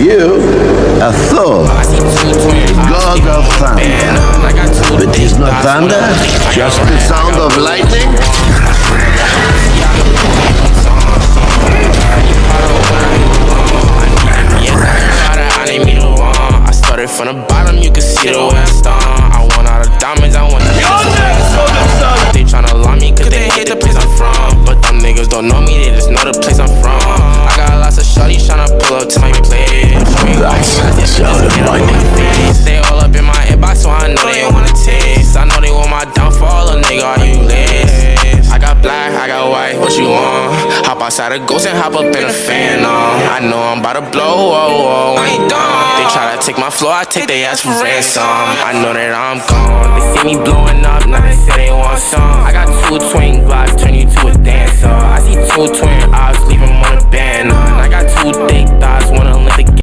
you, a Thor, god of thunder. But he's not thunder, just the sound of lightning. I started from the bottom, you can see the way I start. I want all the diamonds, I want the They tryna lie me cause they hate the place I'm from. But them niggas don't know me, they just know the place I'm from. I got lots of shorties tryna pull up to my place. That's the sound of lightning. Stay all up in my inbox, so I know they wanna taste. I know they want my downfall, a nigga, are you lit? I got black, I got white, what you want? Hop outside a ghost and hop up in a fan, I know I'm about to blow, oh, I ain't done. They try to take my floor, I take their ass for ransom. I know that I'm gone. They see me blowing up, now they say they want some. I got 2 twin glocks, turn you to a dancer. I see 2 twin eyes, leave them on a band. I got 2 thick thighs, wanna lift the